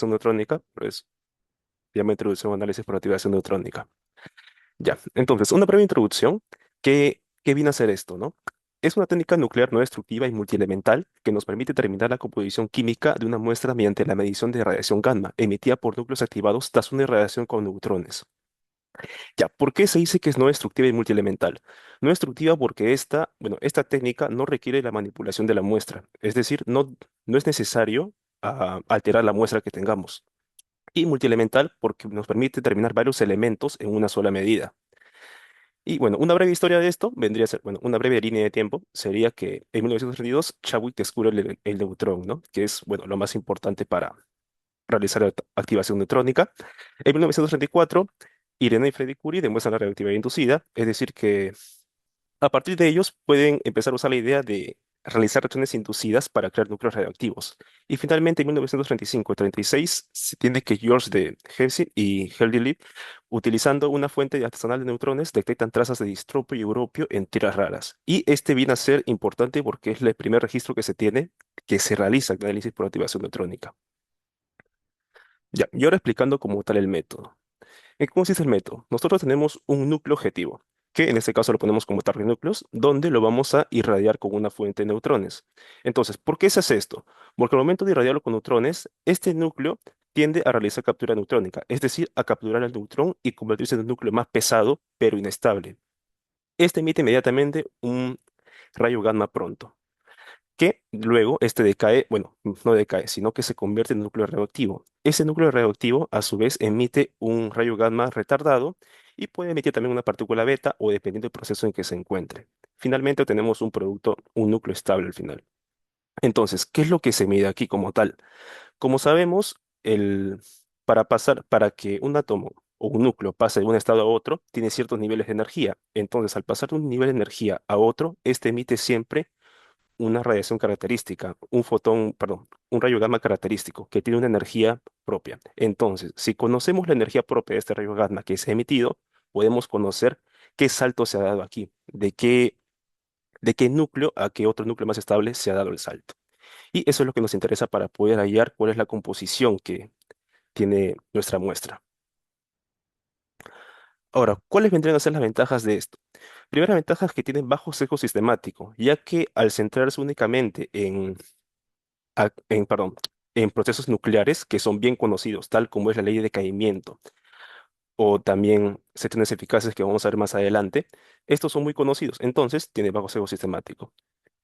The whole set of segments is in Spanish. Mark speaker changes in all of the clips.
Speaker 1: neutrónica, pues llama introducción a análisis por activación neutrónica. Ya, entonces, una breve introducción. ¿Qué viene a ser esto, no? Es una técnica nuclear no destructiva y multielemental que nos permite determinar la composición química de una muestra mediante la medición de radiación gamma emitida por núcleos activados tras una irradiación con neutrones. Ya, ¿por qué se dice que es no destructiva y multielemental? No destructiva porque esta técnica no requiere la manipulación de la muestra, es decir, no es necesario alterar la muestra que tengamos. Y multielemental porque nos permite determinar varios elementos en una sola medida. Y bueno, una breve historia de esto vendría a ser, bueno, una breve línea de tiempo sería que en 1932 Chadwick descubre el neutrón, ¿no? Que es, bueno, lo más importante para realizar la activación neutrónica. En 1934, Irene y Freddie Curie demuestran la radioactividad inducida, es decir, que a partir de ellos pueden empezar a usar la idea de realizar reacciones inducidas para crear núcleos radioactivos. Y finalmente, en 1935 y 36, se tiene que George de Hepsi y Helder Lieb, utilizando una fuente artesanal de neutrones, detectan trazas de distropio y europio en tierras raras. Y este viene a ser importante porque es el primer registro que se tiene que se realiza el análisis por activación neutrónica. Ya, y ahora explicando como tal el método. ¿En qué consiste el método? Nosotros tenemos un núcleo objetivo, que en este caso lo ponemos como target núcleos, donde lo vamos a irradiar con una fuente de neutrones. Entonces, ¿por qué se hace esto? Porque al momento de irradiarlo con neutrones, este núcleo tiende a realizar captura neutrónica, es decir, a capturar el neutrón y convertirse en un núcleo más pesado, pero inestable. Este emite inmediatamente un rayo gamma pronto que luego este decae, bueno, no decae, sino que se convierte en núcleo radioactivo. Ese núcleo radioactivo, a su vez, emite un rayo gamma retardado y puede emitir también una partícula beta o dependiendo del proceso en que se encuentre. Finalmente tenemos un producto, un núcleo estable al final. Entonces, ¿qué es lo que se mide aquí como tal? Como sabemos, para que un átomo o un núcleo pase de un estado a otro, tiene ciertos niveles de energía. Entonces, al pasar de un nivel de energía a otro, este emite siempre una radiación característica, un fotón, perdón, un rayo gamma característico que tiene una energía propia. Entonces, si conocemos la energía propia de este rayo gamma que se ha emitido, podemos conocer qué salto se ha dado aquí, de qué núcleo a qué otro núcleo más estable se ha dado el salto. Y eso es lo que nos interesa para poder hallar cuál es la composición que tiene nuestra muestra. Ahora, ¿cuáles vendrían a ser las ventajas de esto? Primera ventaja es que tiene bajo sesgo sistemático, ya que al centrarse únicamente perdón, en procesos nucleares que son bien conocidos, tal como es la ley de decaimiento o también secciones eficaces que vamos a ver más adelante. Estos son muy conocidos, entonces tiene bajo sesgo sistemático.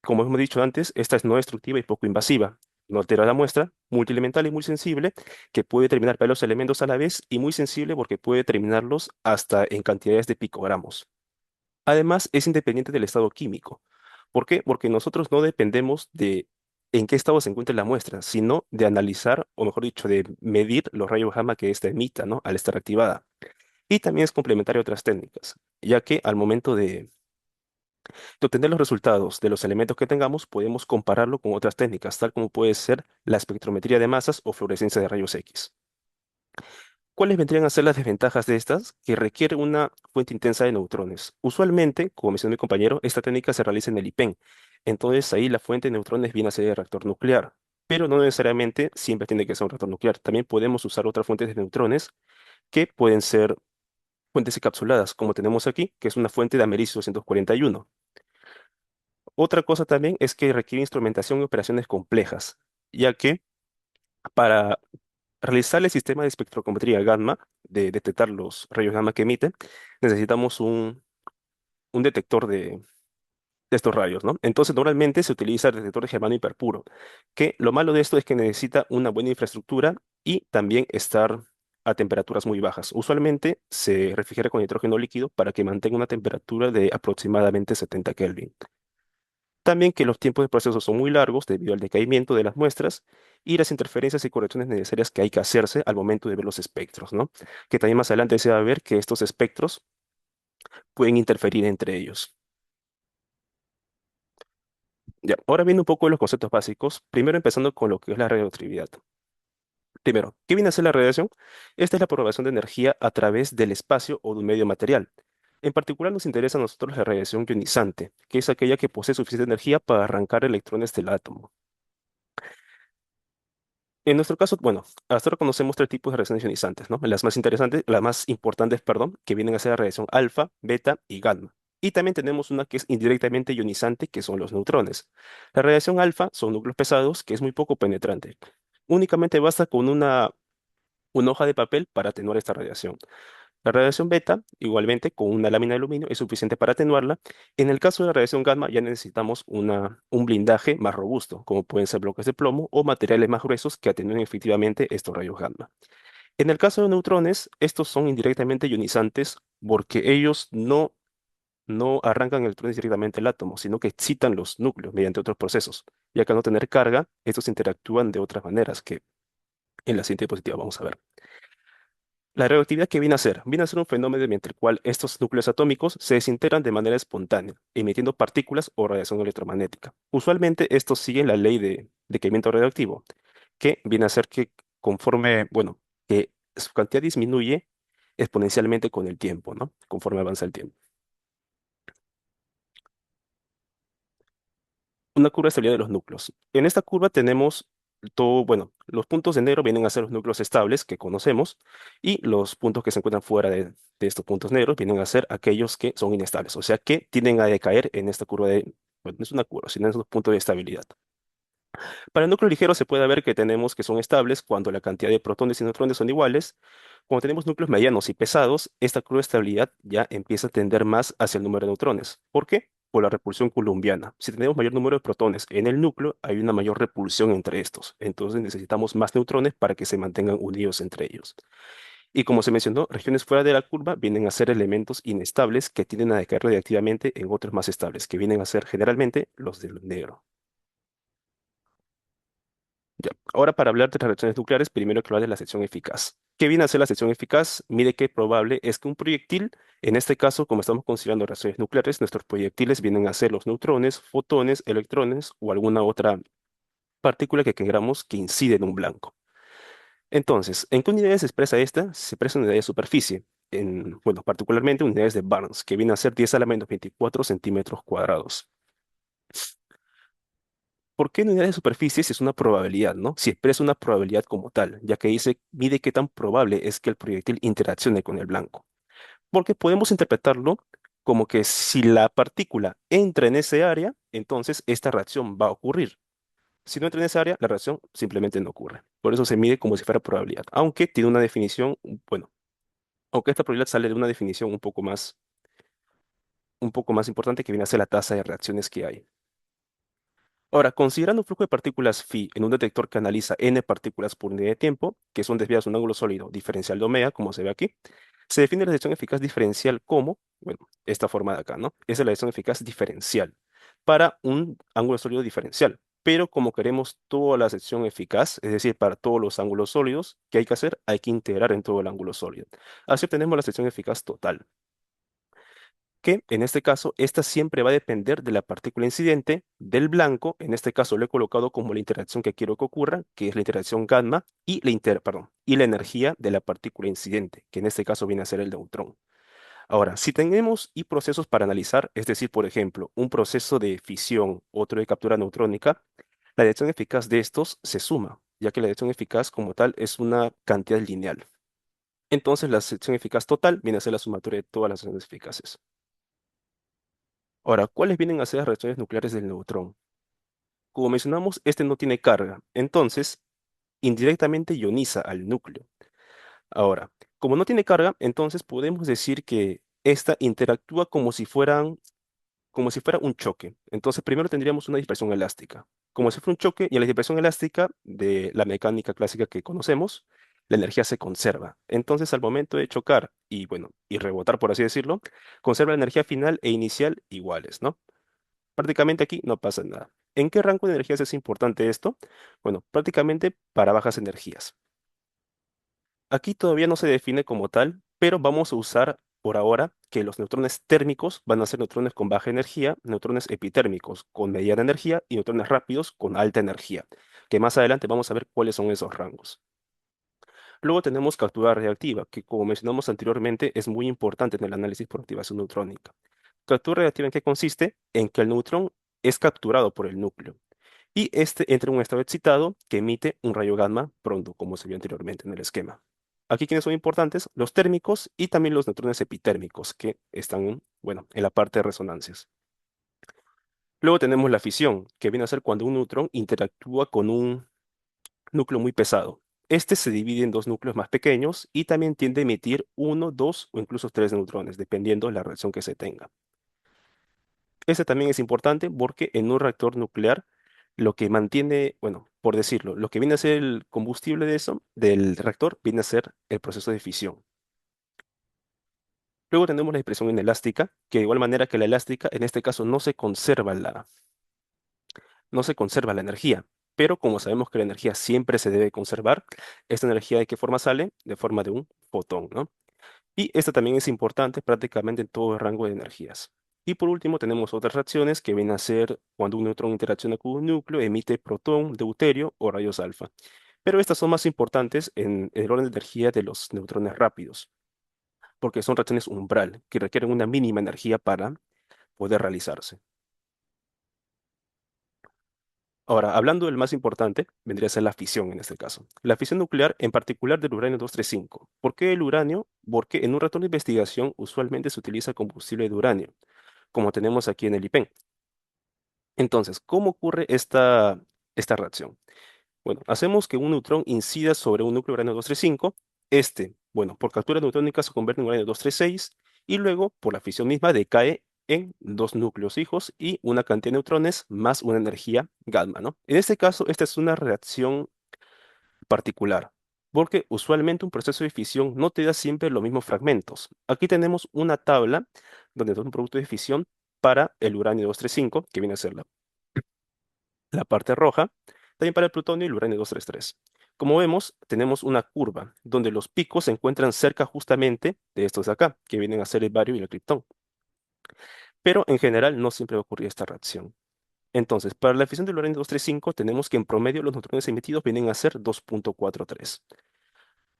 Speaker 1: Como hemos dicho antes, esta es no destructiva y poco invasiva. No altera la muestra, multielemental y muy sensible, que puede determinar varios elementos a la vez y muy sensible porque puede determinarlos hasta en cantidades de picogramos. Además, es independiente del estado químico. ¿Por qué? Porque nosotros no dependemos de en qué estado se encuentra la muestra, sino de analizar, o mejor dicho, de medir los rayos gamma que ésta emita, ¿no? Al estar activada. Y también es complementario a otras técnicas, ya que al momento de obtener los resultados de los elementos que tengamos, podemos compararlo con otras técnicas, tal como puede ser la espectrometría de masas o fluorescencia de rayos X. ¿Cuáles vendrían a ser las desventajas de estas? Que requiere una fuente intensa de neutrones. Usualmente, como mencionó mi compañero, esta técnica se realiza en el IPEN. Entonces ahí la fuente de neutrones viene a ser el reactor nuclear. Pero no necesariamente siempre tiene que ser un reactor nuclear. También podemos usar otras fuentes de neutrones que pueden ser fuentes encapsuladas, como tenemos aquí, que es una fuente de americio 241. Otra cosa también es que requiere instrumentación y operaciones complejas, ya que para realizar el sistema de espectrometría gamma, de detectar los rayos gamma que emiten, necesitamos un detector de estos rayos, ¿no? Entonces, normalmente se utiliza el detector de germanio hiperpuro, que lo malo de esto es que necesita una buena infraestructura y también estar a temperaturas muy bajas. Usualmente se refrigera con nitrógeno líquido para que mantenga una temperatura de aproximadamente 70 Kelvin. También que los tiempos de proceso son muy largos debido al decaimiento de las muestras y las interferencias y correcciones necesarias que hay que hacerse al momento de ver los espectros, ¿no? Que también más adelante se va a ver que estos espectros pueden interferir entre ellos. Ya, ahora viendo un poco de los conceptos básicos, primero empezando con lo que es la radioactividad. Primero, ¿qué viene a ser la radiación? Esta es la propagación de energía a través del espacio o de un medio material. En particular nos interesa a nosotros la radiación ionizante, que es aquella que posee suficiente energía para arrancar electrones del átomo. En nuestro caso, bueno, hasta ahora conocemos tres tipos de reacciones ionizantes, ¿no? Las más interesantes, las más importantes, perdón, que vienen a ser la reacción alfa, beta y gamma. Y también tenemos una que es indirectamente ionizante, que son los neutrones. La radiación alfa son núcleos pesados, que es muy poco penetrante. Únicamente basta con una hoja de papel para atenuar esta radiación. La radiación beta, igualmente, con una lámina de aluminio es suficiente para atenuarla. En el caso de la radiación gamma, ya necesitamos un blindaje más robusto, como pueden ser bloques de plomo o materiales más gruesos que atenúen efectivamente estos rayos gamma. En el caso de neutrones, estos son indirectamente ionizantes porque ellos no arrancan electrones directamente al átomo, sino que excitan los núcleos mediante otros procesos. Ya que al no tener carga, estos interactúan de otras maneras que en la siguiente diapositiva vamos a ver. La radioactividad que viene a ser, viene a ser un fenómeno mediante el cual estos núcleos atómicos se desintegran de manera espontánea, emitiendo partículas o radiación electromagnética. Usualmente estos siguen la ley de quemamiento radioactivo, que viene a ser que conforme, bueno, que su cantidad disminuye exponencialmente con el tiempo, ¿no? Conforme avanza el tiempo. Una curva de estabilidad de los núcleos. En esta curva tenemos todo, bueno, los puntos de negro vienen a ser los núcleos estables que conocemos y los puntos que se encuentran fuera de estos puntos negros vienen a ser aquellos que son inestables, o sea que tienden a decaer en esta curva de, bueno, no es una curva, sino en esos puntos de estabilidad. Para el núcleo ligero se puede ver que tenemos que son estables cuando la cantidad de protones y neutrones son iguales. Cuando tenemos núcleos medianos y pesados, esta curva de estabilidad ya empieza a tender más hacia el número de neutrones. ¿Por qué? Por la repulsión coulombiana. Si tenemos mayor número de protones en el núcleo, hay una mayor repulsión entre estos. Entonces necesitamos más neutrones para que se mantengan unidos entre ellos. Y como se mencionó, regiones fuera de la curva vienen a ser elementos inestables que tienden a decaer radiactivamente en otros más estables, que vienen a ser generalmente los del negro. Ya. Ahora, para hablar de las reacciones nucleares, primero hay que hablar de la sección eficaz. ¿Qué viene a ser la sección eficaz? Mide qué probable es que un proyectil, en este caso, como estamos considerando reacciones nucleares, nuestros proyectiles vienen a ser los neutrones, fotones, electrones o alguna otra partícula que queramos que incide en un blanco. Entonces, ¿en qué unidades se expresa esta? Se expresa en unidades de superficie, bueno, particularmente unidades de Barnes, que viene a ser 10 a la menos 24 centímetros cuadrados. ¿Por qué en unidades de superficie si es una probabilidad, ¿no? Si expresa una probabilidad como tal, ya que dice, mide qué tan probable es que el proyectil interaccione con el blanco. Porque podemos interpretarlo como que si la partícula entra en ese área, entonces esta reacción va a ocurrir. Si no entra en esa área, la reacción simplemente no ocurre. Por eso se mide como si fuera probabilidad, aunque tiene una definición, bueno, aunque esta probabilidad sale de una definición un poco más importante que viene a ser la tasa de reacciones que hay. Ahora, considerando un flujo de partículas phi en un detector que analiza n partículas por unidad de tiempo, que son desviadas a un ángulo sólido diferencial de omega, como se ve aquí, se define la sección eficaz diferencial como, bueno, esta forma de acá, ¿no? Esa es la sección eficaz diferencial para un ángulo sólido diferencial. Pero como queremos toda la sección eficaz, es decir, para todos los ángulos sólidos, ¿qué hay que hacer? Hay que integrar en todo el ángulo sólido. Así obtenemos la sección eficaz total que en este caso, esta siempre va a depender de la partícula incidente del blanco. En este caso lo he colocado como la interacción que quiero que ocurra, que es la interacción gamma, y perdón, y la energía de la partícula incidente, que en este caso viene a ser el neutrón. Ahora, si tenemos y procesos para analizar, es decir, por ejemplo, un proceso de fisión, otro de captura neutrónica, la dirección eficaz de estos se suma, ya que la dirección eficaz como tal es una cantidad lineal. Entonces, la sección eficaz total viene a ser la sumatoria de todas las secciones eficaces. Ahora, ¿cuáles vienen a ser las reacciones nucleares del neutrón? Como mencionamos, este no tiene carga, entonces indirectamente ioniza al núcleo. Ahora, como no tiene carga, entonces podemos decir que esta interactúa como si fuera un choque. Entonces, primero tendríamos una dispersión elástica. Como si fuera un choque, y en la dispersión elástica de la mecánica clásica que conocemos, la energía se conserva. Entonces, al momento de chocar y, bueno, y rebotar, por así decirlo, conserva la energía final e inicial iguales, ¿no? Prácticamente aquí no pasa nada. ¿En qué rango de energías es importante esto? Bueno, prácticamente para bajas energías. Aquí todavía no se define como tal, pero vamos a usar por ahora que los neutrones térmicos van a ser neutrones con baja energía, neutrones epitérmicos con mediana energía y neutrones rápidos con alta energía, que más adelante vamos a ver cuáles son esos rangos. Luego tenemos captura reactiva, que como mencionamos anteriormente es muy importante en el análisis por activación neutrónica. Captura reactiva en qué consiste? En que el neutrón es capturado por el núcleo y este entra en un estado excitado que emite un rayo gamma pronto, como se vio anteriormente en el esquema. Aquí, ¿quiénes son importantes? Los térmicos y también los neutrones epitérmicos, que están, bueno, en la parte de resonancias. Luego tenemos la fisión, que viene a ser cuando un neutrón interactúa con un núcleo muy pesado. Este se divide en dos núcleos más pequeños y también tiende a emitir uno, dos o incluso tres neutrones, dependiendo de la reacción que se tenga. Este también es importante porque en un reactor nuclear lo que mantiene, bueno, por decirlo, lo que viene a ser el combustible de eso, del reactor, viene a ser el proceso de fisión. Luego tenemos la expresión inelástica, que de igual manera que la elástica, en este caso no se conserva la energía. Pero como sabemos que la energía siempre se debe conservar, esta energía ¿de qué forma sale? De forma de un fotón, ¿no? Y esta también es importante prácticamente en todo el rango de energías. Y por último tenemos otras reacciones que vienen a ser cuando un neutrón interacciona con un núcleo, emite protón, deuterio o rayos alfa. Pero estas son más importantes en el orden de energía de los neutrones rápidos, porque son reacciones umbral, que requieren una mínima energía para poder realizarse. Ahora, hablando del más importante, vendría a ser la fisión en este caso. La fisión nuclear, en particular del uranio 235. ¿Por qué el uranio? Porque en un reactor de investigación usualmente se utiliza combustible de uranio, como tenemos aquí en el IPEN. Entonces, ¿cómo ocurre esta reacción? Bueno, hacemos que un neutrón incida sobre un núcleo de uranio 235. Este, bueno, por captura neutrónica se convierte en uranio 236 y luego, por la fisión misma, decae en dos núcleos hijos y una cantidad de neutrones más una energía gamma, ¿no? En este caso, esta es una reacción particular, porque usualmente un proceso de fisión no te da siempre los mismos fragmentos. Aquí tenemos una tabla donde da un producto de fisión para el uranio 235, que viene a ser la parte roja, también para el plutonio y el uranio 233. Como vemos, tenemos una curva donde los picos se encuentran cerca justamente de estos de acá, que vienen a ser el bario y el criptón. Pero en general no siempre va a ocurrir esta reacción. Entonces, para la fisión del uranio 235 tenemos que en promedio los neutrones emitidos vienen a ser 2,43.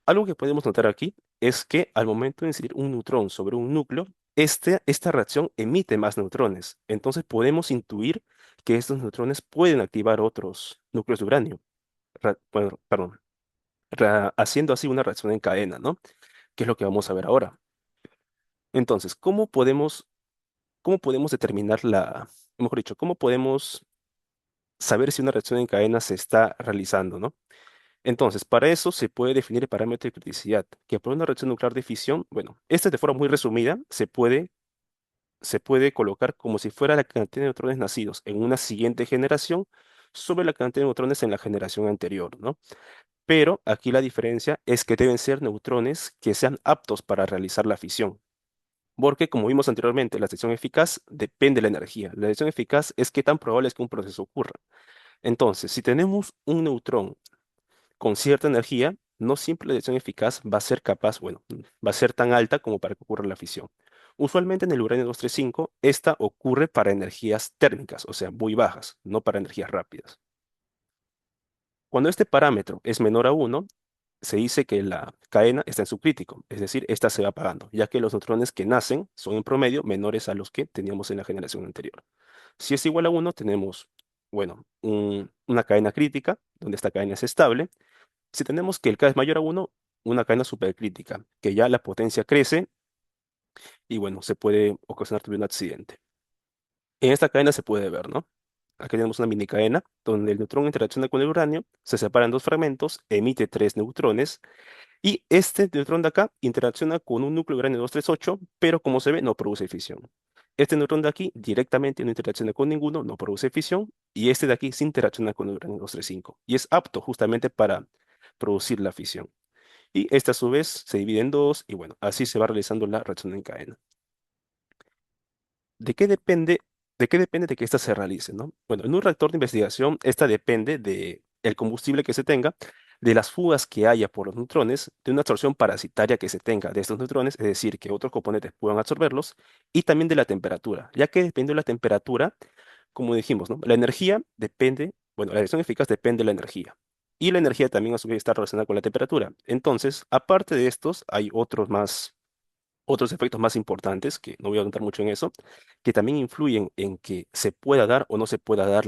Speaker 1: Algo que podemos notar aquí es que al momento de incidir un neutrón sobre un núcleo, esta reacción emite más neutrones. Entonces podemos intuir que estos neutrones pueden activar otros núcleos de uranio, bueno, perdón, haciendo así una reacción en cadena, ¿no? Que es lo que vamos a ver ahora. Entonces, ¿cómo podemos determinar mejor dicho, cómo podemos saber si una reacción en cadena se está realizando, ¿no? Entonces, para eso se puede definir el parámetro de criticidad, que por una reacción nuclear de fisión, bueno, esta de forma muy resumida se puede colocar como si fuera la cantidad de neutrones nacidos en una siguiente generación sobre la cantidad de neutrones en la generación anterior, ¿no? Pero aquí la diferencia es que deben ser neutrones que sean aptos para realizar la fisión. Porque, como vimos anteriormente, la sección eficaz depende de la energía. La sección eficaz es qué tan probable es que un proceso ocurra. Entonces, si tenemos un neutrón con cierta energía, no siempre la dirección eficaz va a ser capaz, bueno, va a ser tan alta como para que ocurra la fisión. Usualmente en el uranio 235, esta ocurre para energías térmicas, o sea, muy bajas, no para energías rápidas. Cuando este parámetro es menor a 1, se dice que la cadena está en su crítico, es decir, esta se va apagando, ya que los neutrones que nacen son en promedio menores a los que teníamos en la generación anterior. Si es igual a 1, tenemos, bueno, una cadena crítica, donde esta cadena es estable. Si tenemos que el K es mayor a 1, una cadena supercrítica, que ya la potencia crece y bueno, se puede ocasionar también un accidente. En esta cadena se puede ver, ¿no? Aquí tenemos una mini cadena donde el neutrón interacciona con el uranio, se separa en dos fragmentos, emite tres neutrones y este neutrón de acá interacciona con un núcleo de uranio 238, pero como se ve, no produce fisión. Este neutrón de aquí directamente no interacciona con ninguno, no produce fisión, y este de aquí sí interacciona con el uranio 235 y es apto justamente para producir la fisión. Y este a su vez se divide en dos y bueno, así se va realizando la reacción en cadena. ¿De qué depende? ¿De qué depende de que ésta se realice, no? Bueno, en un reactor de investigación, esta depende de el combustible que se tenga, de las fugas que haya por los neutrones, de una absorción parasitaria que se tenga de estos neutrones, es decir, que otros componentes puedan absorberlos, y también de la temperatura, ya que dependiendo de la temperatura, como dijimos, ¿no? La energía depende, bueno, la reacción eficaz depende de la energía. Y la energía también a su vez está relacionada con la temperatura. Entonces, aparte de estos, hay otros efectos más importantes, que no voy a contar mucho en eso, que también influyen en que se pueda dar o no se pueda dar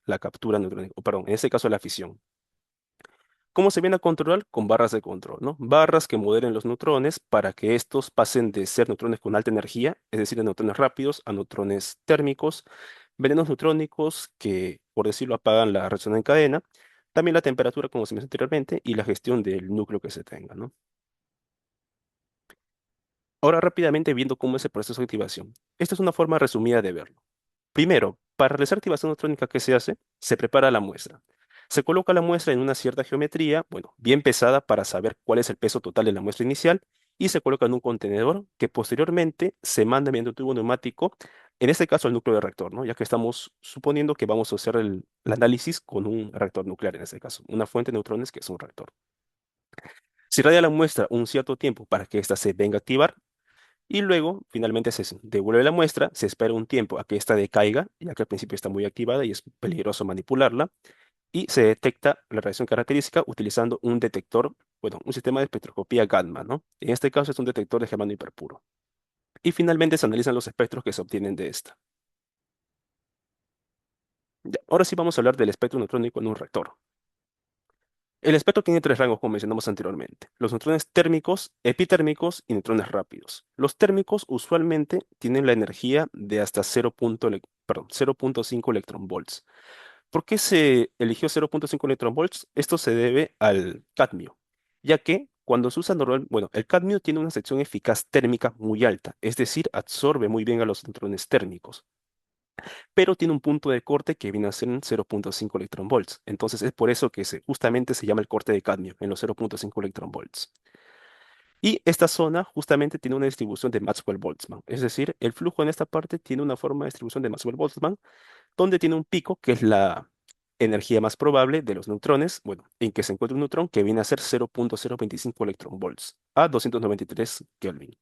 Speaker 1: la la captura neutrónica, o perdón, en este caso la fisión. ¿Cómo se viene a controlar? Con barras de control, ¿no? Barras que modelen los neutrones para que estos pasen de ser neutrones con alta energía, es decir, de neutrones rápidos, a neutrones térmicos, venenos neutrónicos que, por decirlo, apagan la reacción en cadena, también la temperatura, como se mencionó anteriormente, y la gestión del núcleo que se tenga, ¿no? Ahora rápidamente viendo cómo es el proceso de activación. Esta es una forma resumida de verlo. Primero, para realizar activación neutrónica, ¿qué se hace? Se prepara la muestra. Se coloca la muestra en una cierta geometría, bueno, bien pesada para saber cuál es el peso total de la muestra inicial, y se coloca en un contenedor que posteriormente se manda mediante un tubo neumático, en este caso al núcleo de reactor, ¿no? Ya que estamos suponiendo que vamos a hacer el análisis con un reactor nuclear, en este caso, una fuente de neutrones que es un reactor. Se irradia la muestra un cierto tiempo para que ésta se venga a activar, y luego, finalmente, se devuelve la muestra, se espera un tiempo a que ésta decaiga, ya que al principio está muy activada y es peligroso manipularla, y se detecta la reacción característica utilizando un detector, bueno, un sistema de espectroscopía gamma, ¿no? En este caso es un detector de germanio hiperpuro. Y finalmente se analizan los espectros que se obtienen de esta. Ya, ahora sí vamos a hablar del espectro neutrónico en un reactor. El espectro tiene tres rangos, como mencionamos anteriormente: los neutrones térmicos, epitérmicos y neutrones rápidos. Los térmicos usualmente tienen la energía de hasta 0.5 electronvolts. ¿Por qué se eligió 0.5 electronvolts? Esto se debe al cadmio, ya que cuando se usa bueno, el cadmio tiene una sección eficaz térmica muy alta, es decir, absorbe muy bien a los neutrones térmicos, pero tiene un punto de corte que viene a ser en 0.5 electronvolts. Entonces es por eso que justamente se llama el corte de cadmio en los 0.5 electronvolts. Y esta zona justamente tiene una distribución de Maxwell-Boltzmann, es decir, el flujo en esta parte tiene una forma de distribución de Maxwell-Boltzmann, donde tiene un pico que es la energía más probable de los neutrones, bueno, en que se encuentra un neutrón que viene a ser 0.025 electronvolts a 293 Kelvin.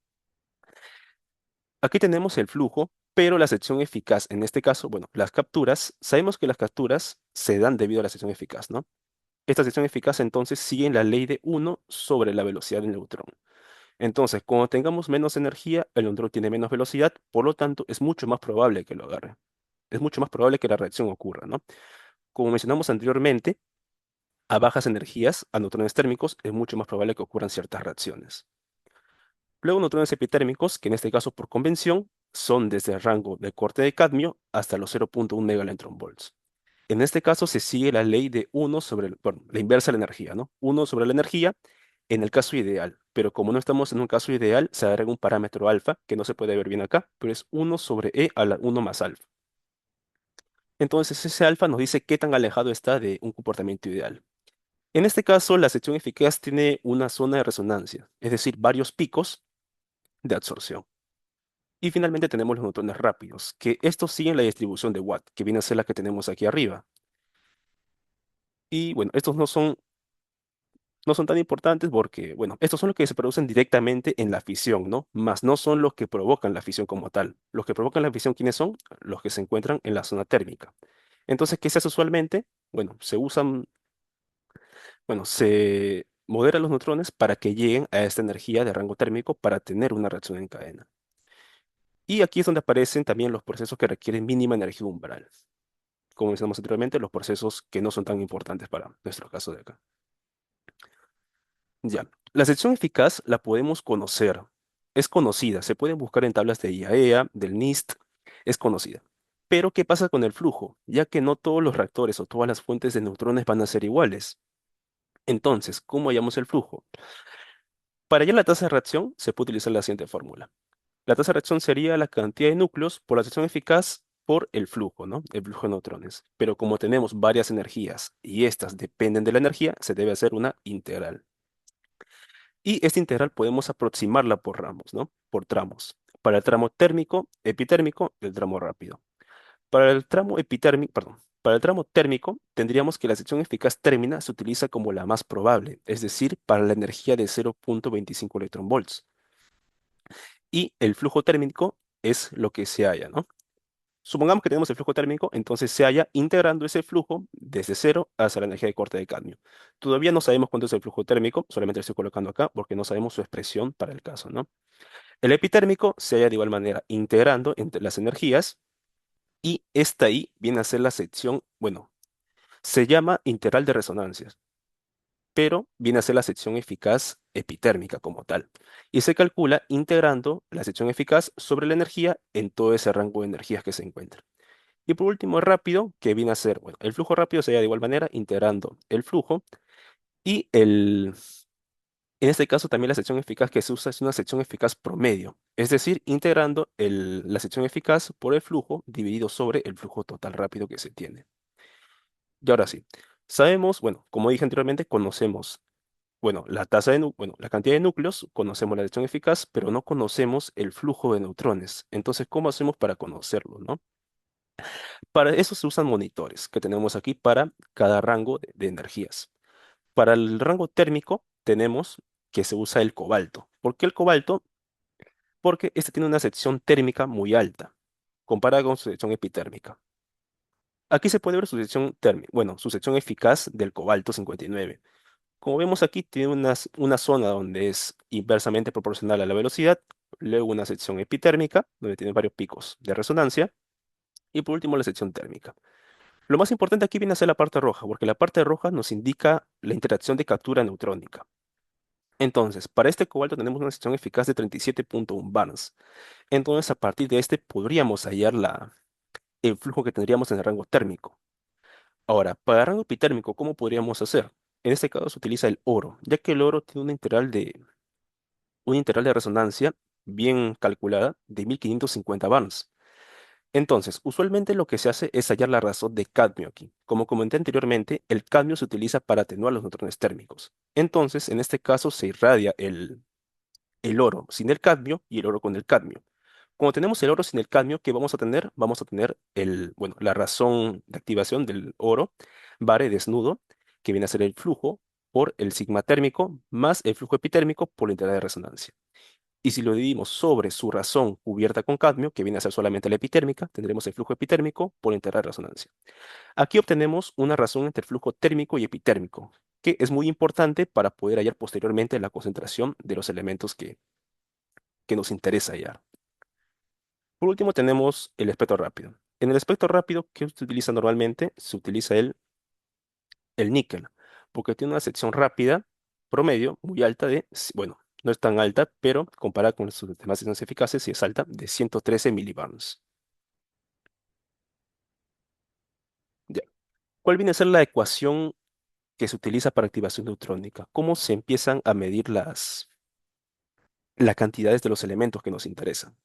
Speaker 1: Aquí tenemos el flujo, pero la sección eficaz, en este caso, bueno, las capturas, sabemos que las capturas se dan debido a la sección eficaz, ¿no? Esta sección eficaz entonces sigue la ley de uno sobre la velocidad del neutrón. Entonces, cuando tengamos menos energía, el neutrón tiene menos velocidad, por lo tanto, es mucho más probable que lo agarre. Es mucho más probable que la reacción ocurra, ¿no? Como mencionamos anteriormente, a bajas energías, a neutrones térmicos, es mucho más probable que ocurran ciertas reacciones. Luego, neutrones epitérmicos, que en este caso por convención son desde el rango de corte de cadmio hasta los 0.1 megaelectronvolts. En este caso se sigue la ley de uno sobre, bueno, la inversa de la energía, ¿no? Uno sobre la energía en el caso ideal, pero como no estamos en un caso ideal, se agrega un parámetro alfa, que no se puede ver bien acá, pero es uno sobre e a la 1 más alfa. Entonces ese alfa nos dice qué tan alejado está de un comportamiento ideal. En este caso, la sección eficaz tiene una zona de resonancia, es decir, varios picos de absorción. Y finalmente tenemos los neutrones rápidos, que estos siguen la distribución de Watt, que viene a ser la que tenemos aquí arriba. Y bueno, estos no son tan importantes porque, bueno, estos son los que se producen directamente en la fisión, ¿no? Más no son los que provocan la fisión como tal. Los que provocan la fisión, ¿quiénes son? Los que se encuentran en la zona térmica. Entonces, ¿qué se hace usualmente? Bueno, se moderan los neutrones para que lleguen a esta energía de rango térmico para tener una reacción en cadena. Y aquí es donde aparecen también los procesos que requieren mínima energía umbral. Como mencionamos anteriormente, los procesos que no son tan importantes para nuestro caso de acá. Ya, la sección eficaz la podemos conocer. Es conocida, se pueden buscar en tablas de IAEA, del NIST, es conocida. Pero, ¿qué pasa con el flujo? Ya que no todos los reactores o todas las fuentes de neutrones van a ser iguales. Entonces, ¿cómo hallamos el flujo? Para hallar la tasa de reacción, se puede utilizar la siguiente fórmula. La tasa de reacción sería la cantidad de núcleos por la sección eficaz por el flujo, ¿no? El flujo de neutrones. Pero como tenemos varias energías y estas dependen de la energía, se debe hacer una integral. Y esta integral podemos aproximarla por ramos, ¿no? Por tramos. Para el tramo térmico, epitérmico, el tramo rápido. Para el tramo epitérmico, perdón, para el tramo térmico, tendríamos que la sección eficaz términa se utiliza como la más probable, es decir, para la energía de 0.25 electronvolts. Y el flujo térmico es lo que se halla, ¿no? Supongamos que tenemos el flujo térmico, entonces se halla integrando ese flujo desde cero hasta la energía de corte de cadmio. Todavía no sabemos cuánto es el flujo térmico, solamente lo estoy colocando acá porque no sabemos su expresión para el caso, ¿no? El epitérmico se halla de igual manera integrando entre las energías y esta ahí viene a ser la sección, bueno, Se llama integral de resonancias, pero viene a ser la sección eficaz epitérmica como tal. Y se calcula integrando la sección eficaz sobre la energía en todo ese rango de energías que se encuentra. Y por último, el rápido, que viene a ser, bueno, el flujo rápido sería de igual manera integrando el flujo y en este caso también la sección eficaz que se usa es una sección eficaz promedio, es decir, integrando la sección eficaz por el flujo dividido sobre el flujo total rápido que se tiene. Y ahora sí, sabemos, bueno, como dije anteriormente, conocemos, bueno, bueno, la cantidad de núcleos, conocemos la sección eficaz, pero no conocemos el flujo de neutrones. Entonces, ¿cómo hacemos para conocerlo, no? Para eso se usan monitores que tenemos aquí para cada rango de energías. Para el rango térmico tenemos que se usa el cobalto. ¿Por qué el cobalto? Porque este tiene una sección térmica muy alta, comparada con su sección epitérmica. Aquí se puede ver su sección térmica, bueno, su sección eficaz del cobalto 59. Como vemos aquí, tiene una zona donde es inversamente proporcional a la velocidad, luego una sección epitérmica, donde tiene varios picos de resonancia, y por último la sección térmica. Lo más importante aquí viene a ser la parte roja, porque la parte roja nos indica la interacción de captura neutrónica. Entonces, para este cobalto tenemos una sección eficaz de 37.1 barns. Entonces, a partir de este podríamos hallar el flujo que tendríamos en el rango térmico. Ahora, para el rango epitérmico, ¿cómo podríamos hacer? En este caso se utiliza el oro, ya que el oro tiene una integral de resonancia bien calculada de 1550 barns. Entonces, usualmente lo que se hace es hallar la razón de cadmio aquí. Como comenté anteriormente, el cadmio se utiliza para atenuar los neutrones térmicos. Entonces, en este caso se irradia el oro sin el cadmio y el oro con el cadmio. Cuando tenemos el oro sin el cadmio, ¿qué vamos a tener? Vamos a tener bueno, la razón de activación del oro, bare desnudo, que viene a ser el flujo por el sigma térmico más el flujo epitérmico por la integral de resonancia. Y si lo dividimos sobre su razón cubierta con cadmio, que viene a ser solamente la epitérmica, tendremos el flujo epitérmico por la integral de resonancia. Aquí obtenemos una razón entre el flujo térmico y epitérmico, que es muy importante para poder hallar posteriormente la concentración de los elementos que nos interesa hallar. Por último, tenemos el espectro rápido. En el espectro rápido, ¿qué se utiliza normalmente? Se utiliza el níquel, porque tiene una sección rápida promedio muy alta bueno, no es tan alta, pero comparada con sus demás secciones eficaces, sí es alta, de 113 milibarns. Ya. ¿Cuál viene a ser la ecuación que se utiliza para activación neutrónica? ¿Cómo se empiezan a medir las cantidades de los elementos que nos interesan?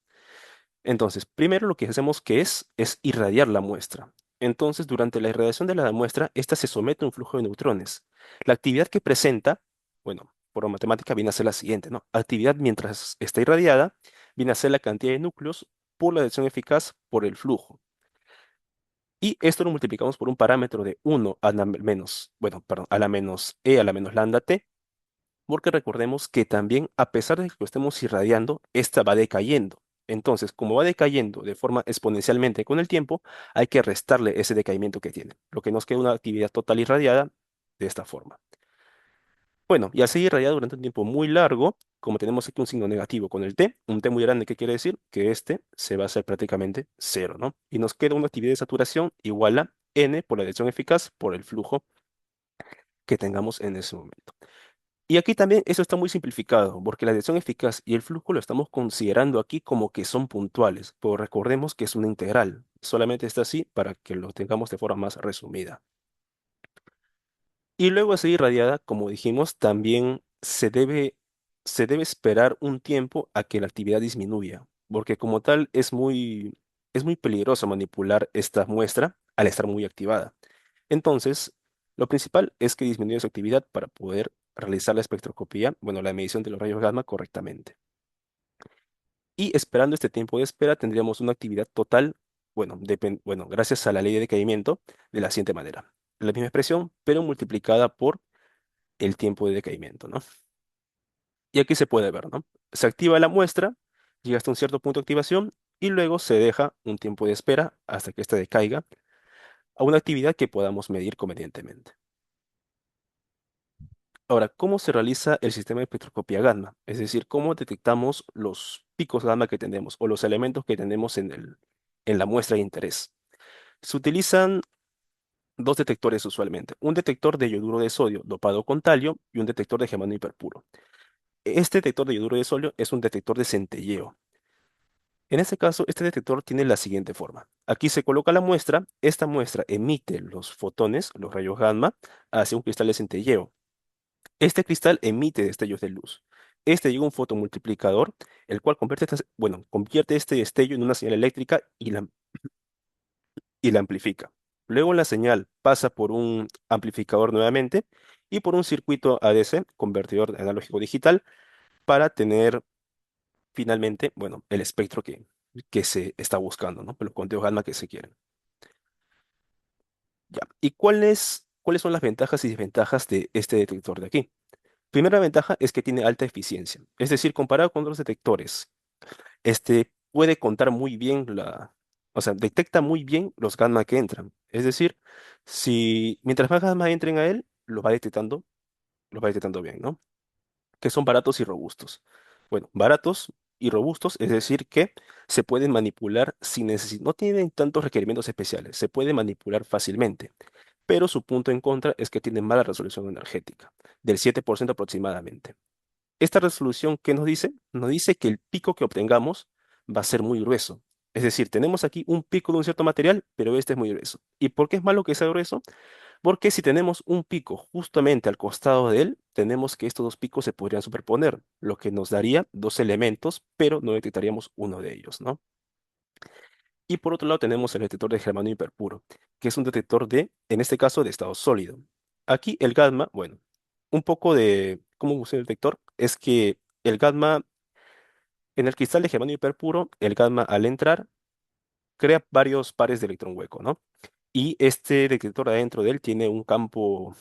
Speaker 1: Entonces, primero lo que hacemos es irradiar la muestra. Entonces, durante la irradiación de la muestra, esta se somete a un flujo de neutrones. La actividad que presenta, bueno, por matemática viene a ser la siguiente, ¿no? Actividad mientras está irradiada viene a ser la cantidad de núcleos por la dirección eficaz por el flujo. Y esto lo multiplicamos por un parámetro de 1 a la menos, bueno, perdón, a la menos e a la menos lambda t, porque recordemos que también, a pesar de que lo estemos irradiando, esta va decayendo. Entonces, como va decayendo de forma exponencialmente con el tiempo, hay que restarle ese decaimiento que tiene, lo que nos queda una actividad total irradiada de esta forma. Bueno, y al seguir irradiado durante un tiempo muy largo, como tenemos aquí un signo negativo con el T, un T muy grande, ¿qué quiere decir? Que este se va a hacer prácticamente cero, ¿no? Y nos queda una actividad de saturación igual a N por la dirección eficaz por el flujo que tengamos en ese momento. Y aquí también eso está muy simplificado, porque la dirección eficaz y el flujo lo estamos considerando aquí como que son puntuales, pero recordemos que es una integral, solamente está así para que lo tengamos de forma más resumida. Y luego de ser irradiada, como dijimos, también se debe esperar un tiempo a que la actividad disminuya, porque como tal es muy peligroso manipular esta muestra al estar muy activada. Entonces, lo principal es que disminuya su actividad para poder realizar la espectroscopía, bueno, la medición de los rayos gamma correctamente. Y esperando este tiempo de espera, tendríamos una actividad total, bueno, gracias a la ley de decaimiento, de la siguiente manera. La misma expresión, pero multiplicada por el tiempo de decaimiento, ¿no? Y aquí se puede ver, ¿no? Se activa la muestra, llega hasta un cierto punto de activación y luego se deja un tiempo de espera hasta que ésta decaiga a una actividad que podamos medir convenientemente. Ahora, ¿cómo se realiza el sistema de espectroscopía gamma? Es decir, ¿cómo detectamos los picos gamma que tenemos o los elementos que tenemos en la muestra de interés? Se utilizan dos detectores usualmente, un detector de yoduro de sodio dopado con talio y un detector de germanio hiperpuro. Este detector de yoduro de sodio es un detector de centelleo. En este caso, este detector tiene la siguiente forma. Aquí se coloca la muestra, esta muestra emite los fotones, los rayos gamma, hacia un cristal de centelleo. Este cristal emite destellos de luz. Este llega a un fotomultiplicador, el cual convierte este destello en una señal eléctrica y la amplifica. Luego la señal pasa por un amplificador nuevamente y por un circuito ADC, convertidor analógico digital, para tener finalmente, el espectro que se está buscando, ¿no? Los conteos gamma que se quieren. Ya. ¿Y cuáles son las ventajas y desventajas de este detector de aquí? Primera ventaja es que tiene alta eficiencia. Es decir, comparado con otros detectores, este puede contar muy bien o sea, detecta muy bien los gamma que entran. Es decir, si mientras más gamma entren a él, los va detectando bien, ¿no? Que son baratos y robustos. Bueno, baratos y robustos, es decir, que se pueden manipular sin necesidad, no tienen tantos requerimientos especiales, se puede manipular fácilmente, pero su punto en contra es que tienen mala resolución energética, del 7% aproximadamente. Esta resolución, ¿qué nos dice? Nos dice que el pico que obtengamos va a ser muy grueso. Es decir, tenemos aquí un pico de un cierto material, pero este es muy grueso. ¿Y por qué es malo que sea grueso? Porque si tenemos un pico justamente al costado de él, tenemos que estos dos picos se podrían superponer, lo que nos daría dos elementos, pero no detectaríamos uno de ellos, ¿no? Y por otro lado tenemos el detector de germanio hiperpuro, que es un detector en este caso, de estado sólido. Aquí el gamma, un poco de cómo funciona el detector es que el gamma, en el cristal de germanio hiperpuro, el gamma al entrar crea varios pares de electrón hueco, ¿no? Y este detector adentro de él tiene un campo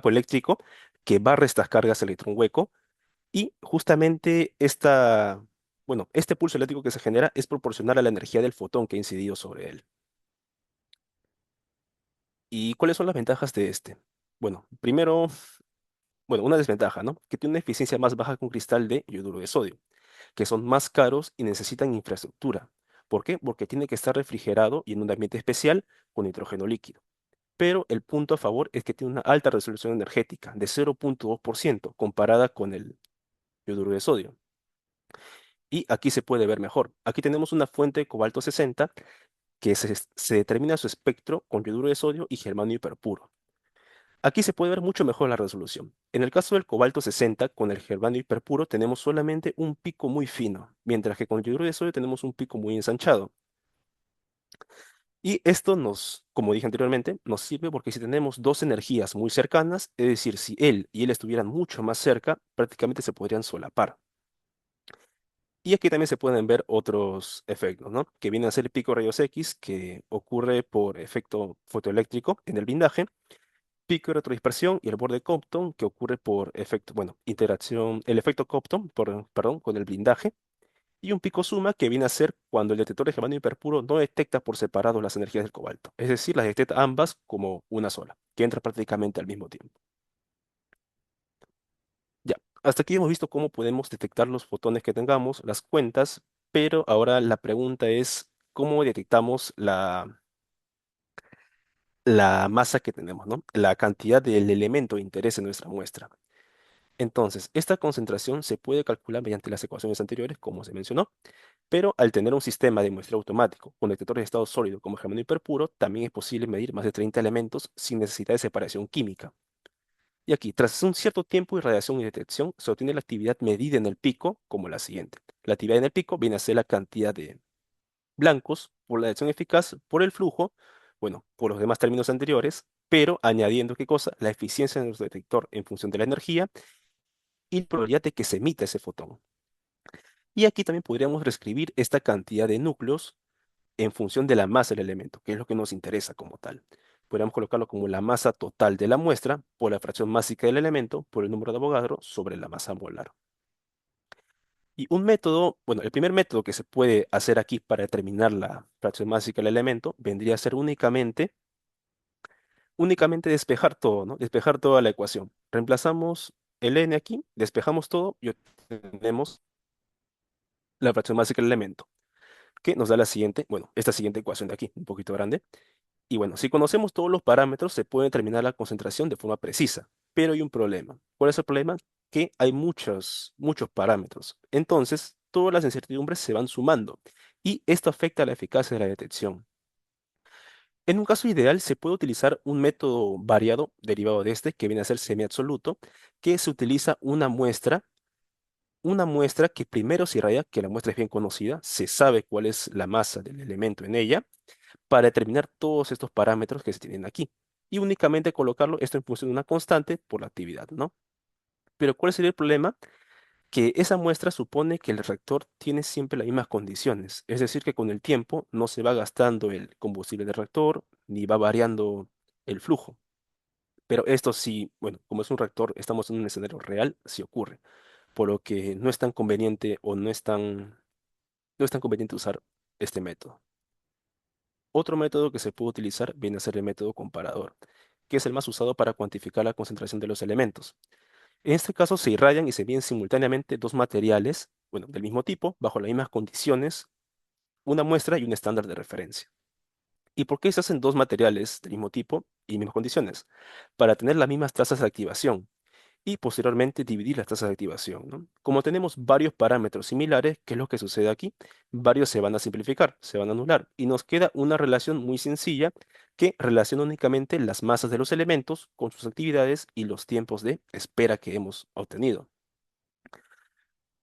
Speaker 1: eléctrico que barra estas cargas de electrón hueco y justamente este pulso eléctrico que se genera es proporcional a la energía del fotón que ha incidido sobre él. ¿Y cuáles son las ventajas de este? Primero, una desventaja, ¿no? Que tiene una eficiencia más baja que un cristal de yoduro de sodio, que son más caros y necesitan infraestructura. ¿Por qué? Porque tiene que estar refrigerado y en un ambiente especial con nitrógeno líquido. Pero el punto a favor es que tiene una alta resolución energética de 0,2% comparada con el yoduro de sodio. Y aquí se puede ver mejor. Aquí tenemos una fuente de cobalto 60 que se determina su espectro con yoduro de sodio y germanio hiperpuro. Aquí se puede ver mucho mejor la resolución. En el caso del cobalto 60 con el germanio hiperpuro tenemos solamente un pico muy fino, mientras que con el yoduro de sodio tenemos un pico muy ensanchado. Y esto como dije anteriormente, nos sirve porque si tenemos dos energías muy cercanas, es decir, si él y él estuvieran mucho más cerca, prácticamente se podrían solapar. Y aquí también se pueden ver otros efectos, ¿no? Que viene a ser el pico de rayos X, que ocurre por efecto fotoeléctrico en el blindaje, pico de retrodispersión y el borde Compton, que ocurre por efecto, interacción, el efecto Compton, perdón, con el blindaje, y un pico suma que viene a ser cuando el detector de germanio hiperpuro no detecta por separado las energías del cobalto, es decir, las detecta ambas como una sola, que entra prácticamente al mismo tiempo. Ya, hasta aquí hemos visto cómo podemos detectar los fotones que tengamos, las cuentas, pero ahora la pregunta es cómo detectamos la masa que tenemos, ¿no? La cantidad del elemento de interés en nuestra muestra. Entonces, esta concentración se puede calcular mediante las ecuaciones anteriores, como se mencionó, pero al tener un sistema de muestreo automático con detectores de estado sólido como germanio hiperpuro, también es posible medir más de 30 elementos sin necesidad de separación química. Y aquí, tras un cierto tiempo de radiación y detección, se obtiene la actividad medida en el pico como la siguiente. La actividad en el pico viene a ser la cantidad de blancos por la detección eficaz, por el flujo, por los demás términos anteriores, pero añadiendo qué cosa, la eficiencia de nuestro detector en función de la energía y la probabilidad de que se emita ese fotón. Y aquí también podríamos reescribir esta cantidad de núcleos en función de la masa del elemento, que es lo que nos interesa como tal. Podríamos colocarlo como la masa total de la muestra por la fracción másica del elemento por el número de Avogadro sobre la masa molar. Y un método, el primer método que se puede hacer aquí para determinar la fracción másica del elemento vendría a ser únicamente despejar todo, ¿no? Despejar toda la ecuación. Reemplazamos el n aquí, despejamos todo y obtenemos la fracción másica del elemento, que nos da esta siguiente ecuación de aquí, un poquito grande. Y bueno, si conocemos todos los parámetros, se puede determinar la concentración de forma precisa, pero hay un problema. ¿Cuál es el problema? Que hay muchos parámetros. Entonces, todas las incertidumbres se van sumando y esto afecta a la eficacia de la detección. En un caso ideal, se puede utilizar un método variado derivado de este, que viene a ser semiabsoluto, que se utiliza una muestra que primero se irradia, que la muestra es bien conocida, se sabe cuál es la masa del elemento en ella, para determinar todos estos parámetros que se tienen aquí. Y únicamente colocarlo esto en función de una constante por la actividad, ¿no? Pero ¿cuál sería el problema? Que esa muestra supone que el reactor tiene siempre las mismas condiciones, es decir, que con el tiempo no se va gastando el combustible del reactor ni va variando el flujo. Pero esto sí, bueno, como es un reactor, estamos en un escenario real, sí ocurre, por lo que no es tan conveniente o no es tan conveniente usar este método. Otro método que se puede utilizar viene a ser el método comparador, que es el más usado para cuantificar la concentración de los elementos. En este caso se irradian y se miden simultáneamente dos materiales, bueno, del mismo tipo, bajo las mismas condiciones, una muestra y un estándar de referencia. ¿Y por qué se hacen dos materiales del mismo tipo y mismas condiciones? Para tener las mismas tasas de activación y posteriormente dividir las tasas de activación, ¿no? Como tenemos varios parámetros similares, ¿qué es lo que sucede aquí? Varios se van a simplificar, se van a anular y nos queda una relación muy sencilla que relaciona únicamente las masas de los elementos con sus actividades y los tiempos de espera que hemos obtenido.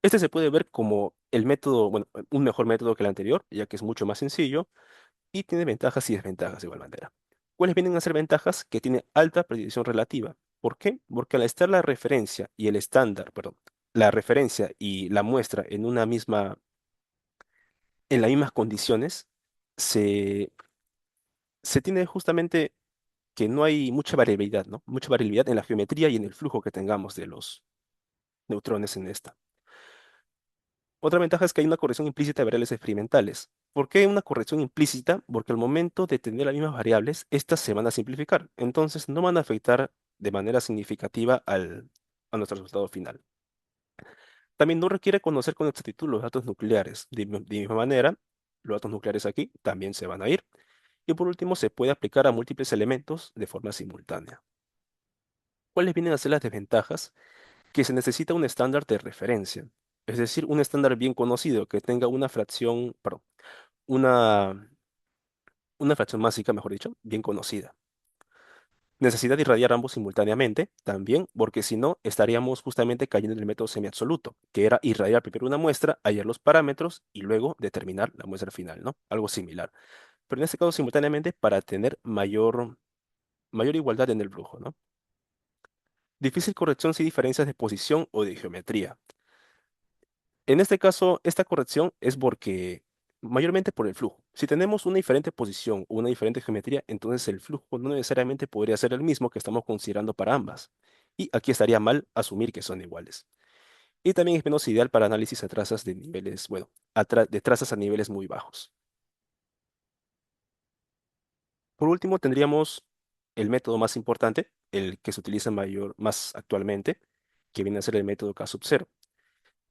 Speaker 1: Este se puede ver como el método, bueno, un mejor método que el anterior, ya que es mucho más sencillo y tiene ventajas y desventajas de igual manera. ¿Cuáles vienen a ser ventajas? Que tiene alta precisión relativa. ¿Por qué? Porque al estar la referencia y el estándar, perdón, la referencia y la muestra en las mismas condiciones, se, se tiene justamente que no hay mucha variabilidad, ¿no? Mucha variabilidad en la geometría y en el flujo que tengamos de los neutrones en esta. Otra ventaja es que hay una corrección implícita de variables experimentales. ¿Por qué una corrección implícita? Porque al momento de tener las mismas variables, estas se van a simplificar. Entonces no van a afectar de manera significativa a nuestro resultado final. También no requiere conocer con exactitud los datos nucleares. De misma manera, los datos nucleares aquí también se van a ir. Y por último, se puede aplicar a múltiples elementos de forma simultánea. ¿Cuáles vienen a ser las desventajas? Que se necesita un estándar de referencia, es decir, un estándar bien conocido que tenga una fracción, perdón, una, una fracción másica, mejor dicho, bien conocida. Necesidad de irradiar ambos simultáneamente, también, porque si no, estaríamos justamente cayendo en el método semiabsoluto, que era irradiar primero una muestra, hallar los parámetros y luego determinar la muestra final, ¿no? Algo similar. Pero en este caso, simultáneamente, para tener mayor igualdad en el flujo, ¿no? Difícil corrección si diferencias de posición o de geometría. En este caso, esta corrección es porque mayormente por el flujo. Si tenemos una diferente posición o una diferente geometría, entonces el flujo no necesariamente podría ser el mismo que estamos considerando para ambas. Y aquí estaría mal asumir que son iguales. Y también es menos ideal para análisis a trazas de niveles, bueno, de trazas a niveles muy bajos. Por último, tendríamos el método más importante, el que se utiliza más actualmente, que viene a ser el método K sub 0.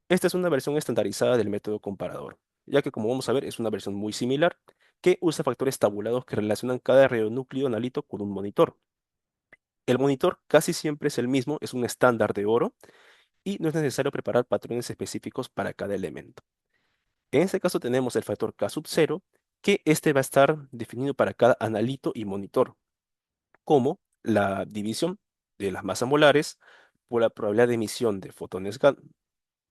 Speaker 1: Esta es una versión estandarizada del método comparador, ya que como vamos a ver es una versión muy similar que usa factores tabulados que relacionan cada radionúcleo analito con un monitor. El monitor casi siempre es el mismo, es un estándar de oro y no es necesario preparar patrones específicos para cada elemento. En este caso tenemos el factor K sub 0, que este va a estar definido para cada analito y monitor, como la división de las masas molares por la probabilidad de emisión de fotones gamma,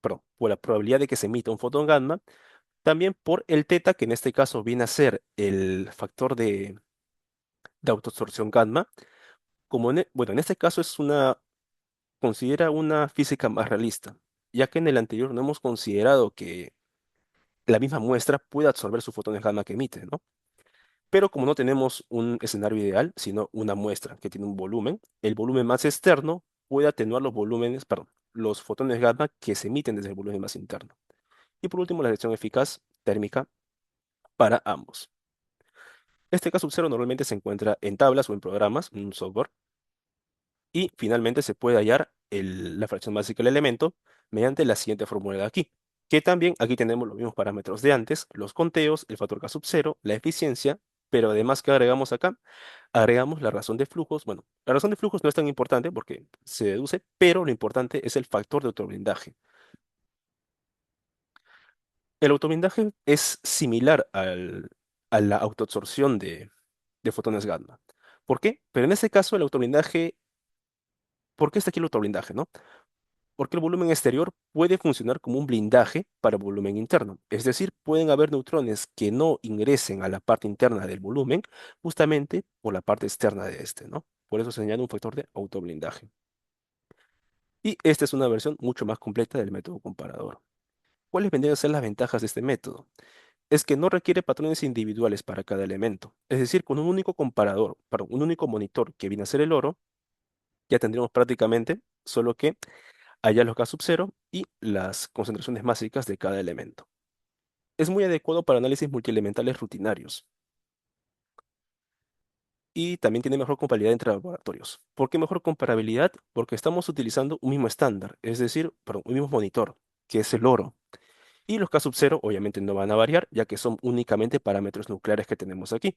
Speaker 1: perdón, por la probabilidad de que se emita un fotón gamma. También por el teta, que en este caso viene a ser el factor de autoabsorción gamma. Bueno, en este caso considera una física más realista, ya que en el anterior no hemos considerado que la misma muestra pueda absorber sus fotones gamma que emite, ¿no? Pero como no tenemos un escenario ideal, sino una muestra que tiene un volumen, el volumen más externo puede atenuar los volúmenes, perdón, los fotones gamma que se emiten desde el volumen más interno. Y por último, la reacción eficaz térmica para ambos. Este caso cero normalmente se encuentra en tablas o en programas, en un software, y finalmente se puede hallar la fracción básica del elemento mediante la siguiente fórmula de aquí, que también aquí tenemos los mismos parámetros de antes, los conteos, el factor K sub 0, la eficiencia Pero además, ¿qué agregamos acá? Agregamos la razón de flujos. Bueno, la razón de flujos no es tan importante porque se deduce, pero lo importante es el factor de autoblindaje. El autoblindaje es similar a la autoabsorción de fotones gamma. ¿Por qué? Pero en este caso el autoblindaje, ¿por qué está aquí el autoblindaje, no? Porque el volumen exterior puede funcionar como un blindaje para el volumen interno. Es decir, pueden haber neutrones que no ingresen a la parte interna del volumen justamente por la parte externa de este, ¿no? Por eso se añade un factor de autoblindaje. Y esta es una versión mucho más completa del método comparador. ¿Cuáles vendrían a ser las ventajas de este método? Es que no requiere patrones individuales para cada elemento. Es decir, con un único comparador, para un único monitor que viene a ser el oro, ya tendríamos prácticamente solo que hallar los K sub cero y las concentraciones básicas de cada elemento. Es muy adecuado para análisis multielementales rutinarios y también tiene mejor comparabilidad entre laboratorios. ¿Por qué mejor comparabilidad? Porque estamos utilizando un mismo estándar, es decir, perdón, un mismo monitor, que es el oro. Y los K sub cero obviamente no van a variar, ya que son únicamente parámetros nucleares que tenemos aquí.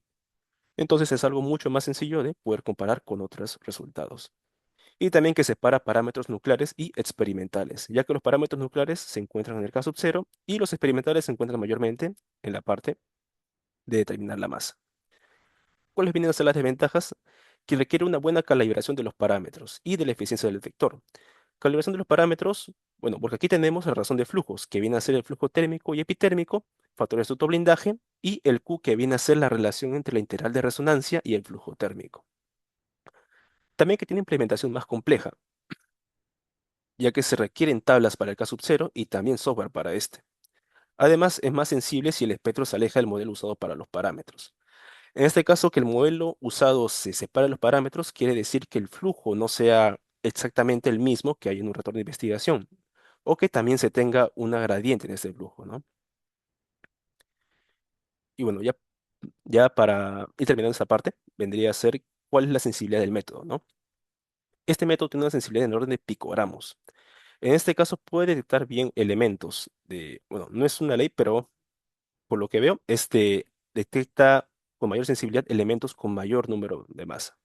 Speaker 1: Entonces es algo mucho más sencillo de poder comparar con otros resultados. Y también que separa parámetros nucleares y experimentales, ya que los parámetros nucleares se encuentran en el caso cero y los experimentales se encuentran mayormente en la parte de determinar la masa. ¿Cuáles vienen a ser las desventajas? Que requiere una buena calibración de los parámetros y de la eficiencia del detector. Calibración de los parámetros, bueno, porque aquí tenemos la razón de flujos, que viene a ser el flujo térmico y epitérmico, factores de autoblindaje, y el Q, que viene a ser la relación entre la integral de resonancia y el flujo térmico. También que tiene implementación más compleja, ya que se requieren tablas para el K sub cero y también software para este. Además, es más sensible si el espectro se aleja del modelo usado para los parámetros. En este caso, que el modelo usado se separa de los parámetros, quiere decir que el flujo no sea exactamente el mismo que hay en un retorno de investigación, o que también se tenga una gradiente en este flujo, ¿no? Y bueno, ya para ir terminando esta parte, vendría a ser cuál es la sensibilidad del método, ¿no? Este método tiene una sensibilidad en orden de picogramos. En este caso puede detectar bien elementos de, bueno, no es una ley, pero por lo que veo, este detecta con mayor sensibilidad elementos con mayor número de masa.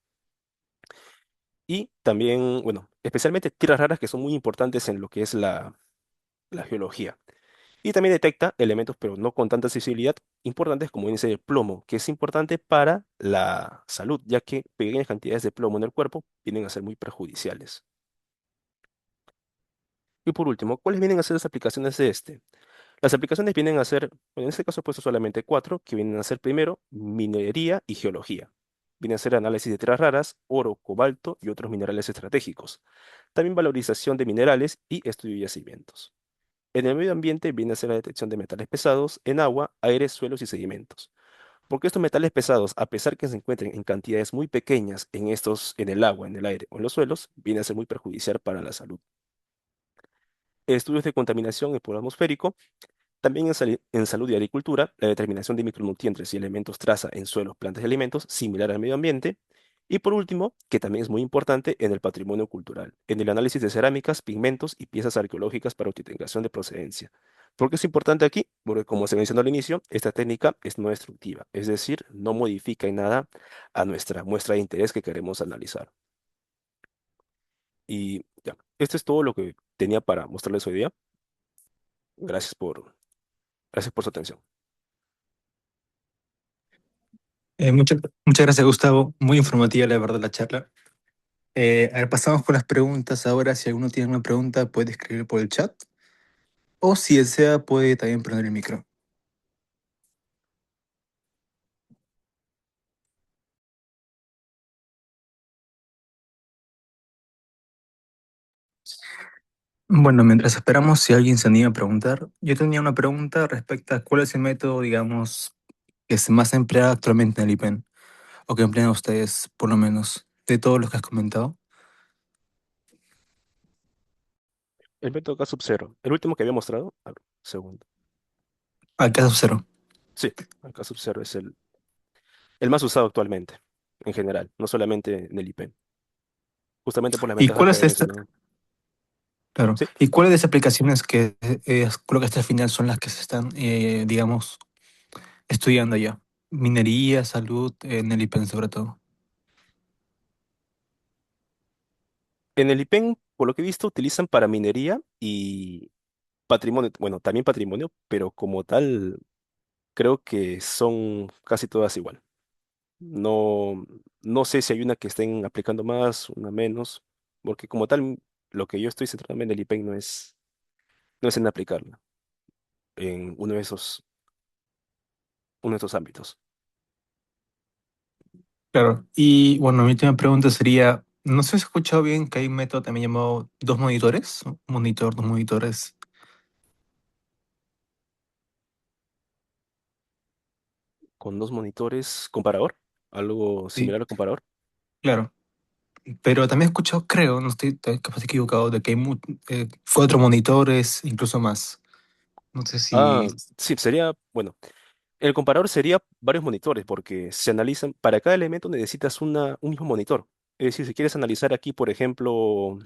Speaker 1: Y también, bueno, especialmente tierras raras que son muy importantes en lo que es la geología. Y también detecta elementos, pero no con tanta sensibilidad, importantes como índice de plomo, que es importante para la salud, ya que pequeñas cantidades de plomo en el cuerpo vienen a ser muy perjudiciales. Y por último, ¿cuáles vienen a ser las aplicaciones de este? Las aplicaciones vienen a ser, bueno, en este caso he puesto solamente cuatro, que vienen a ser primero minería y geología. Vienen a ser análisis de tierras raras, oro, cobalto y otros minerales estratégicos. También valorización de minerales y estudio de yacimientos. En el medio ambiente viene a ser la detección de metales pesados en agua, aire, suelos y sedimentos. Porque estos metales pesados, a pesar que se encuentren en cantidades muy pequeñas en el agua, en el aire o en los suelos, viene a ser muy perjudicial para la salud. Estudios de contaminación en polvo atmosférico. También en salud y agricultura, la determinación de micronutrientes y elementos traza en suelos, plantas y alimentos, similar al medio ambiente. Y por último, que también es muy importante en el patrimonio cultural, en el análisis de cerámicas, pigmentos y piezas arqueológicas para autenticación de procedencia. ¿Por qué es importante aquí? Porque como se mencionó al inicio, esta técnica es no destructiva, es decir, no modifica en nada a nuestra muestra de interés que queremos analizar. Y ya, esto es todo lo que tenía para mostrarles hoy día. Gracias gracias por su atención.
Speaker 2: Muchas gracias, Gustavo. Muy informativa, la verdad, la charla. A ver, pasamos con las preguntas ahora. Si alguno tiene una pregunta, puede escribir por el chat. O si desea, puede también prender el micro. Bueno, mientras esperamos si alguien se anima a preguntar, yo tenía una pregunta respecto a cuál es el método, digamos, que es más empleado actualmente en el IPEN, o que emplean ustedes, por lo menos, de todos los que has comentado.
Speaker 1: El método K sub cero, el último que había mostrado, a ver, segundo.
Speaker 2: Al caso cero.
Speaker 1: Sí, el K sub cero es el más usado actualmente, en general, no solamente en el IP, justamente por las
Speaker 2: ¿Y
Speaker 1: ventajas que
Speaker 2: cuáles
Speaker 1: había
Speaker 2: de estas,
Speaker 1: mencionado.
Speaker 2: claro,
Speaker 1: Sí,
Speaker 2: y cuáles de esas aplicaciones que creo que hasta el final son las que se están, digamos, estudiando ya? Minería, salud, en el IPEN sobre todo.
Speaker 1: En el IPEN, por lo que he visto, utilizan para minería y patrimonio, bueno, también patrimonio, pero como tal, creo que son casi todas igual. No, no sé si hay una que estén aplicando más, una menos, porque como tal, lo que yo estoy centrándome en el IPEN no es en aplicarla en uno de esos ámbitos.
Speaker 2: Claro. Y bueno, mi última pregunta sería, no sé si he escuchado bien que hay un método también llamado dos monitores, un monitor, dos monitores.
Speaker 1: Con dos monitores, comparador, algo
Speaker 2: Sí,
Speaker 1: similar al comparador.
Speaker 2: claro. Pero también he escuchado, creo, no estoy capaz equivocado, de que hay cuatro monitores, incluso más. No sé si...
Speaker 1: Ah, sí, sería, bueno, el comparador sería varios monitores, porque se analizan, para cada elemento necesitas un mismo monitor. Es decir, si quieres analizar aquí, por ejemplo,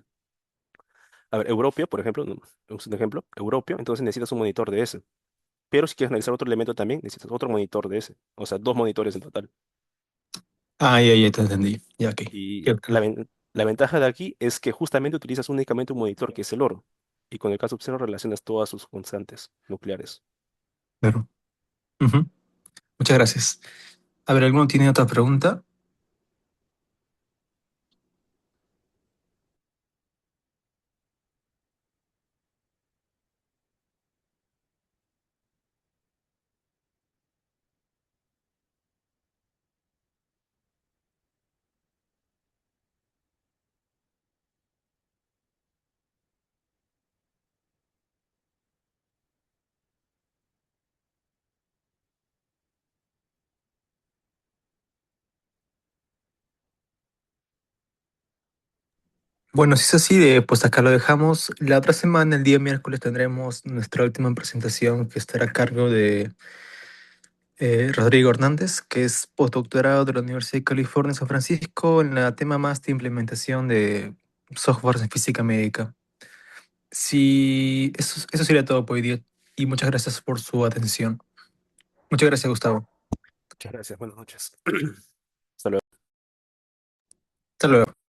Speaker 1: a ver, Europio, por ejemplo, es un ejemplo, Europio, entonces necesitas un monitor de ese. Pero si quieres analizar otro elemento también, necesitas otro monitor de ese. O sea, dos monitores en total.
Speaker 2: Ah, ya te entendí. Ya, ok.
Speaker 1: Y
Speaker 2: Ya,
Speaker 1: la ventaja de aquí es que justamente utilizas únicamente un monitor, que es el oro. Y con el caso observado relacionas todas sus constantes nucleares.
Speaker 2: claro. Ujú. Muchas gracias. A ver, ¿alguno tiene otra pregunta? Bueno, si es así, pues acá lo dejamos. La otra semana, el día miércoles, tendremos nuestra última presentación que estará a cargo de Rodrigo Hernández, que es postdoctorado de la Universidad de California en San Francisco en el tema más de implementación de software en física médica. Sí, eso sería todo por hoy día y muchas gracias por su atención. Muchas gracias, Gustavo.
Speaker 1: Muchas gracias, buenas noches. Hasta luego.
Speaker 2: Hasta luego.